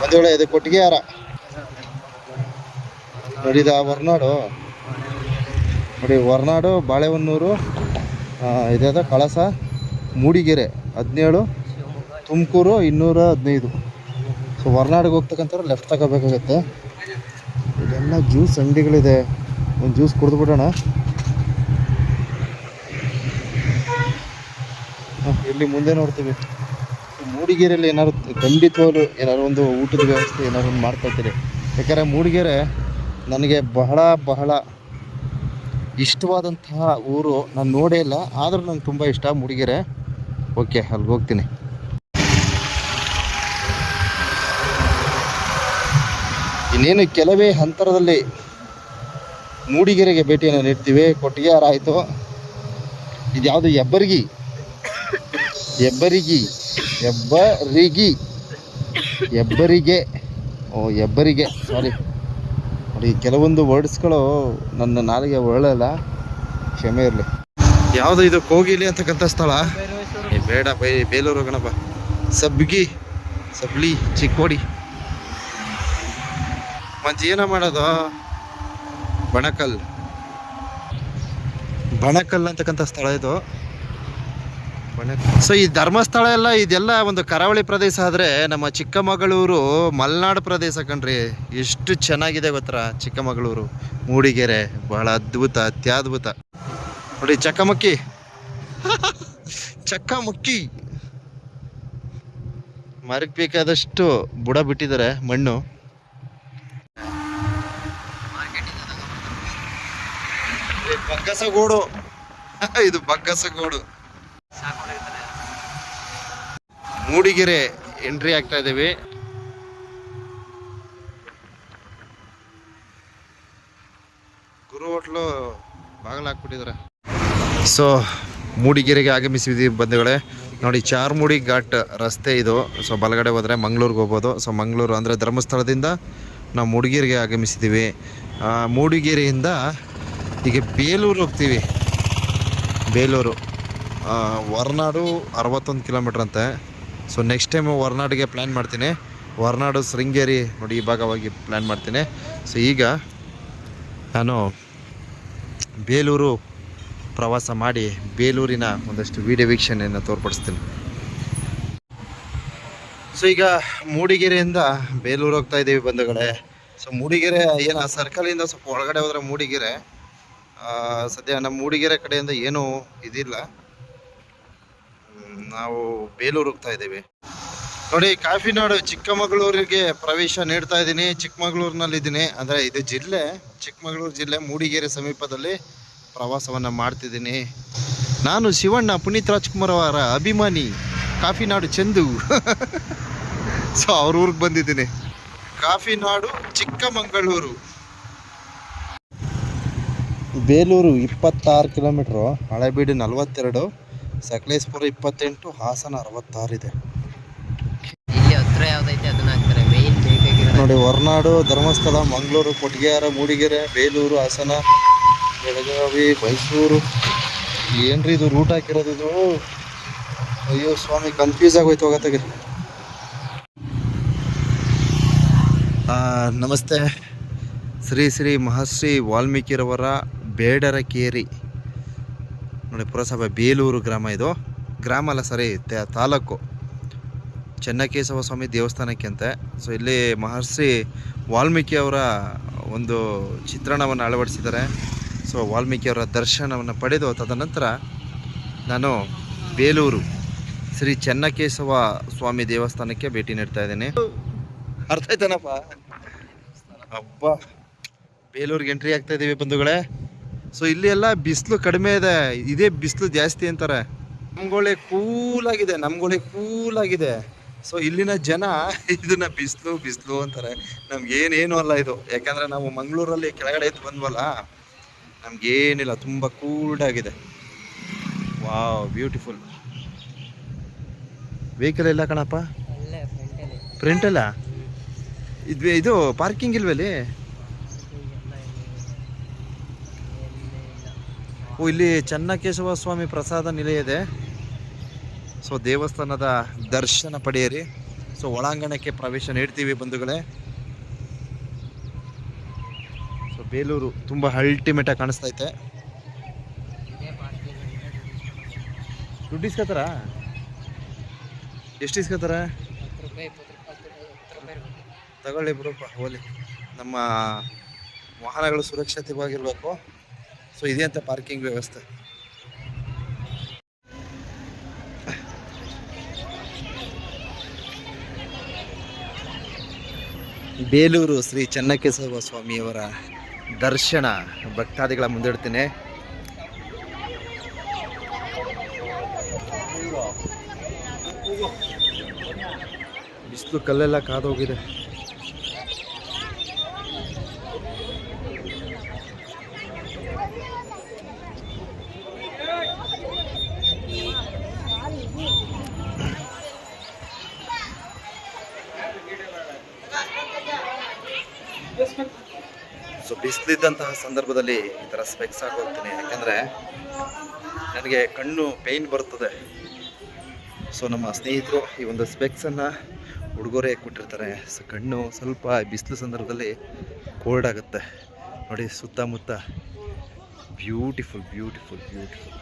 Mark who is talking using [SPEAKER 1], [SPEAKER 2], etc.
[SPEAKER 1] ಬಂಧುಗಳೇ, ಇದು ಕೊಟ್ಟಿಗೆ ಹಾರ ನೋಡಿದ ಹೊರನಾಡು ನೋಡಿ. ಹೊರನಾಡು, ಬಾಳೆಹೊನ್ನೂರು, ಇದಾದ ಕಳಸ, ಮೂಡಿಗೆರೆ 17, ತುಮಕೂರು 215. ಸೊ ಹೊರನಾಡಿಗೆ ಹೋಗ್ತಕ್ಕಂಥವ್ರು ಲೆಫ್ಟ್ ತಗೋಬೇಕಾಗತ್ತೆ. ಇದೆಲ್ಲ ಜ್ಯೂಸ್ ಅಂಗಡಿಗಳಿದೆ. ಒಂದು ಜ್ಯೂಸ್ ಕುಡಿದು ಬಿಡೋಣ. ಇಲ್ಲಿ ಮುಂದೆ ನೋಡ್ತೀವಿ. ಮೂಡಿಗೆರೆಯಲ್ಲಿ ಏನಾದ್ರು ಖಂಡಿತವಾಗ್ಲು ಏನಾದ್ರು ಒಂದು ಊಟದ ವ್ಯವಸ್ಥೆ ಏನಾದ್ರು ಒಂದು ಮಾಡ್ಕೊಳ್ತೀರಿ. ಯಾಕಂದರೆ ಮೂಡಿಗೆರೆ ನನಗೆ ಬಹಳ ಬಹಳ ಇಷ್ಟವಾದಂತಹ ಊರು. ನಾನು ನೋಡೇ ಇಲ್ಲ, ಆದರೂ ನಂಗೆ ತುಂಬ ಇಷ್ಟ ಮೂಡಿಗೆರೆ. ಓಕೆ, ಅಲ್ಲಿಗೆ ಹೋಗ್ತೀನಿ. ಇನ್ನೇನು ಕೆಲವೇ ಅಂತರದಲ್ಲಿ ಮೂಡಿಗೆರೆಗೆ ಭೇಟಿಯನ್ನು ನೀಡ್ತೀವಿ. ಕೊಟ್ಟಿಗೆ ಹಾರ ಆಯಿತು. ಇದು ಯಾವುದು? ಹೆಬ್ಬರಿಗಿ ಹೆಬ್ಬರಿಗೆ ಸಾರಿ ನೋಡಿ. ಕೆಲವೊಂದು ವರ್ಡ್ಸ್ಗಳು ನನ್ನ ನಾಲಿಗೆ ಒಳ್ಳೆಲ್ಲ, ಕ್ಷಮೆ ಇರಲಿ. ಯಾವುದು ಇದು? ಕೋಗಿಲಿ ಅಂತಕ್ಕಂಥ ಸ್ಥಳ. ಬೇಡ ಬೈ, ಬೇಲೂರು ಗಣಪ. ಸಬ್ಲಿ ಚಿಕ್ಕೋಡಿ ಮಂಚಿ ಏನ ಮಾಡೋದು? ಬಣಕಲ್ ಅಂತಕ್ಕಂಥ ಸ್ಥಳ ಇದು. ಸೊ ಈ ಧರ್ಮಸ್ಥಳ ಎಲ್ಲ ಇದೆಲ್ಲ ಒಂದು ಕರಾವಳಿ ಪ್ರದೇಶ ಆದರೆ, ನಮ್ಮ ಚಿಕ್ಕಮಗಳೂರು ಮಲೆನಾಡು ಪ್ರದೇಶ ಕಣ್ರಿ. ಎಷ್ಟು ಚೆನ್ನಾಗಿದೆ ಗೊತ್ತಾ ಚಿಕ್ಕಮಗಳೂರು, ಮೂಡಿಗೆರೆ. ಬಹಳ ಅದ್ಭುತ, ಅತ್ಯದ್ಭುತ ನೋಡಿ. ಚಕ್ಕಮಕ್ಕಿ ಮರಕ್ಕೆ ಬೇಕಾದಷ್ಟು ಬುಡ ಬಿಟ್ಟಿದ್ದಾರೆ ಮಣ್ಣು. ಬಗ್ಗಸಗೋಡು ಇದು ಬಗ್ಗಸಗೋಡು. ಮೂಡಿಗೆರೆ ಎಂಟ್ರಿ ಆಗ್ತಾ ಇದ್ದೀವಿ. ಗುರು ಹೋಟ್ಲು ಬಾಗಿಲು ಹಾಕ್ಬಿಟ್ಟಿದ್ದಾರೆ. ಸೊ ಮೂಡಿಗೆರೆಗೆ ಆಗಮಿಸಿದ್ದೀವಿ ಬಂಧುಗಳೇ. ನೋಡಿ, ಚಾರ್ಮುಡಿ ಘಾಟ್ ರಸ್ತೆ ಇದು. ಸೊ ಬಲಗಡೆ ಹೋದರೆ ಮಂಗಳೂರಿಗೆ ಹೋಗ್ಬೋದು. ಸೊ ಮಂಗಳೂರು ಅಂದರೆ ಧರ್ಮಸ್ಥಳದಿಂದ ನಾವು ಮೂಡಿಗೆರೆಗೆ ಆಗಮಿಸಿದ್ದೀವಿ. ಮೂಡಿಗೆರೆಯಿಂದ ಈಗ ಬೇಲೂರು ಹೋಗ್ತೀವಿ. ಬೇಲೂರು ಹೊರನಾಡು 61 ಕಿಲೋಮೀಟ್ರ್ ಅಂತೆ. ಸೊ ನೆಕ್ಸ್ಟ್ ಟೈಮು ಹೊರನಾಡಿಗೆ ಪ್ಲ್ಯಾನ್ ಮಾಡ್ತೀನಿ. ಹೊರನಾಡು ಶೃಂಗೇರಿ ನೋಡಿ ಈ ಭಾಗವಾಗಿ ಪ್ಲ್ಯಾನ್ ಮಾಡ್ತೀನಿ. ಸೊ ಈಗ ನಾನು ಬೇಲೂರು ಪ್ರವಾಸ ಮಾಡಿ ಬೇಲೂರಿನ ಒಂದಷ್ಟು ವಿಡಿಯೋ ವೀಕ್ಷಣೆಯನ್ನು ತೋರ್ಪಡಿಸ್ತೀನಿ. ಸೊ ಈಗ ಮೂಡಿಗೆರೆಯಿಂದ ಬೇಲೂರು ಹೋಗ್ತಾ ಇದ್ದೀವಿ ಬಂಧುಗಳೇ. ಸೊ ಮೂಡಿಗೆರೆ ಏನು ಸರ್ಕಲಿಂದ ಸ್ವಲ್ಪ ಒಳಗಡೆ ಹೋದರೆ ಮೂಡಿಗೆರೆ. ಸದ್ಯ ನಮ್ಮ ಮೂಡಿಗೆರೆ ಕಡೆಯಿಂದ ಏನೂ ಇದಿಲ್ಲ. ನಾವು ಬೇಲೂರು ಹೋಗ್ತಾ ಇದ್ದೀವಿ. ನೋಡಿ, ಕಾಫಿನಾಡು ಚಿಕ್ಕಮಗಳೂರಿಗೆ ಪ್ರವೇಶ ನೀಡ್ತಾ ಇದ್ದೀನಿ. ಚಿಕ್ಕಮಗಳೂರಿನಲ್ಲಿದ್ದೀನಿ, ಅಂದರೆ ಇದು ಜಿಲ್ಲೆ, ಚಿಕ್ಕಮಗಳೂರು ಜಿಲ್ಲೆ ಮೂಡಿಗೆರೆ ಸಮೀಪದಲ್ಲಿ ಪ್ರವಾಸವನ್ನು ಮಾಡ್ತಿದ್ದೀನಿ. ನಾನು ಶಿವಣ್ಣ, ಪುನೀತ್ ರಾಜ್ಕುಮಾರ್ ಅವರ ಅಭಿಮಾನಿ, ಕಾಫಿನಾಡು ಚಂದು. ಸೊ ಅವ್ರ ಊರಿಗೆ ಬಂದಿದ್ದೀನಿ. ಕಾಫಿನಾಡು ಚಿಕ್ಕಮಗಳೂರು. ಬೇಲೂರು 26 ಕಿಲೋಮೀಟ್ರು, ಹಳೆಬೀಡು 42, ಸಕಲೇಶ್ಪುರ 28, ಹಾಸನ 66 ಇದೆ. ನೋಡಿ, ಹೊರನಾಡು, ಧರ್ಮಸ್ಥಳ, ಮಂಗಳೂರು, ಕೊಟ್ಟಿಗೆ ಹಾರ, ಮೂಡಿಗೆರೆ, ಬೇಲೂರು, ಹಾಸನ, ಬೆಳಗಾವಿ, ಮೈಸೂರು. ಏನ್ರಿ ಇದು ರೂಟ್ ಹಾಕಿರೋದು ಇದು? ಅಯ್ಯೋ ಸ್ವಾಮಿ, ಕನ್ಫ್ಯೂಸ್ ಆಗೋಯ್ತು. ಹೋಗತ್ತಾಗೆ. ನಮಸ್ತೆ. ಶ್ರೀ ಶ್ರೀ ಮಹರ್ಷಿ ವಾಲ್ಮೀಕಿರವರ ಬೇಡರಕೇರಿ ನೋಡಿ ಪುರಸಭೆ, ಬೇಲೂರು ಗ್ರಾಮ. ಇದು ಗ್ರಾಮ ಅಲ್ಲ, ಸರಿ ತಾಲೂಕು. ಚೆನ್ನಕೇಶವ ಸ್ವಾಮಿ ದೇವಸ್ಥಾನಕ್ಕೆ ಅಂತೆ. ಸೊ ಇಲ್ಲಿ ಮಹರ್ಷಿ ವಾಲ್ಮೀಕಿ ಅವರ ಒಂದು ಚಿತ್ರಣವನ್ನು ಅಳವಡಿಸಿದ್ದಾರೆ. ಸೊ ವಾಲ್ಮೀಕಿಯವರ ದರ್ಶನವನ್ನು ಪಡೆದು ತದನಂತರ ನಾನು ಬೇಲೂರು ಶ್ರೀ ಚೆನ್ನಕೇಶವ ಸ್ವಾಮಿ ದೇವಸ್ಥಾನಕ್ಕೆ ಭೇಟಿ ನೀಡ್ತಾ ಇದ್ದೀನಿ. ಅರ್ಥ ಆಯ್ತಾನಪ್ಪ? ಅಬ್ಬ, ಬೇಲೂರಿಗೆ ಎಂಟ್ರಿ ಆಗ್ತಾ ಇದ್ದೀವಿ ಬಂಧುಗಳೇ. ಸೊ ಇಲ್ಲಿ ಎಲ್ಲ ಬಿಸಿಲು ಕಡಿಮೆ ಇದೆ, ಇದೇ ಬಿಸಿಲು ಜಾಸ್ತಿ ಅಂತಾರೆ. ನಮ್ಗೊಳ್ಳೆ ಕೂಲಾಗಿದೆ. ಸೊ ಇಲ್ಲಿನ ಜನ ಇದನ್ನ ಬಿಸಿಲು ಅಂತಾರೆ. ನಮ್ಗೇನೇನು ಅಲ್ಲ ಇದು. ಯಾಕಂದರೆ ನಾವು ಮಂಗಳೂರಲ್ಲಿ ಕೆಳಗಡೆ ಎದ್ದು ಬಂದ್ವಲ್ಲ, ನಮ್ಗೇನಿಲ್ಲ, ತುಂಬ ಕೂಲ್ಡಾಗಿದೆ. Wow, beautiful. ವೆಹಿಕಲ್ ಇಲ್ಲ ಕಣಪ್ಪ, ಫ್ರಂಟಲ್ಲ. ಇದು ಪಾರ್ಕಿಂಗ್ ಇಲ್ವಲ್ಲಿ? ಇಲ್ಲಿ ಚೆನ್ನಕೇಶವ ಸ್ವಾಮಿ ಪ್ರಸಾದ ನಿಲಯ ಇದೆ. ಸೊ ದೇವಸ್ಥಾನದ ದರ್ಶನ ಪಡೆಯಿರಿ. ಸೊ ಒಳಾಂಗಣಕ್ಕೆ ಪ್ರವೇಶ ನೀಡ್ತೀವಿ ಬಂಧುಗಳೇ. ಸೊ ಬೇಲೂರು ತುಂಬ ಅಲ್ಟಿಮೇಟಾಗಿ ಕಾಣಿಸ್ತೈತೆ. ದುಡ್ಡು ಇಸ್ಕೊತಾರ? ಎಷ್ಟು ಇಸ್ಕೊತಾರ? ತಗೊಳ್ಳಿ ಬಿಡಪ್ಪ, ಹೋಲಿ. ನಮ್ಮ ವಾಹನಗಳು ಸುರಕ್ಷಿತವಾಗಿರಬೇಕು. ಸೊ ಇದೆ ಅಂತ ಪಾರ್ಕಿಂಗ್ ವ್ಯವಸ್ಥೆ. ಬೇಲೂರು ಶ್ರೀ ಚೆನ್ನಕೇಶವ ಸ್ವಾಮಿಯವರ ದರ್ಶನ ಭಕ್ತಾದಿಗಳ ಮುಂದಿಡ್ತೀನಿ. ಬಿಸಿಲು ಕಲ್ಲೆಲ್ಲ ಕಾದೋಗಿದೆ. ಸೊ ಬಿಸಿಲಿದ್ದಂತಹ ಸಂದರ್ಭದಲ್ಲಿ ಈ ಥರ ಸ್ಪೆಕ್ಸ್ ಹಾಕೋಗ್ತೀನಿ, ಯಾಕಂದರೆ ನನಗೆ ಕಣ್ಣು ಪೇಯ್ನ್ ಬರ್ತದೆ. ಸೊ ನಮ್ಮ ಸ್ನೇಹಿತರು ಈ ಒಂದು ಸ್ಪೆಕ್ಸನ್ನು ಉಡುಗೊರೆ ಕೊಟ್ಟಿರ್ತಾರೆ. ಸೊ ಕಣ್ಣು ಸ್ವಲ್ಪ ಬಿಸಿಲು ಸಂದರ್ಭದಲ್ಲಿ ಕೋಲ್ಡ್ ಆಗುತ್ತೆ. ನೋಡಿ ಸುತ್ತಮುತ್ತ ಬ್ಯೂಟಿಫುಲ್ ಬ್ಯೂಟಿಫುಲ್ ಬ್ಯೂಟಿಫುಲ್.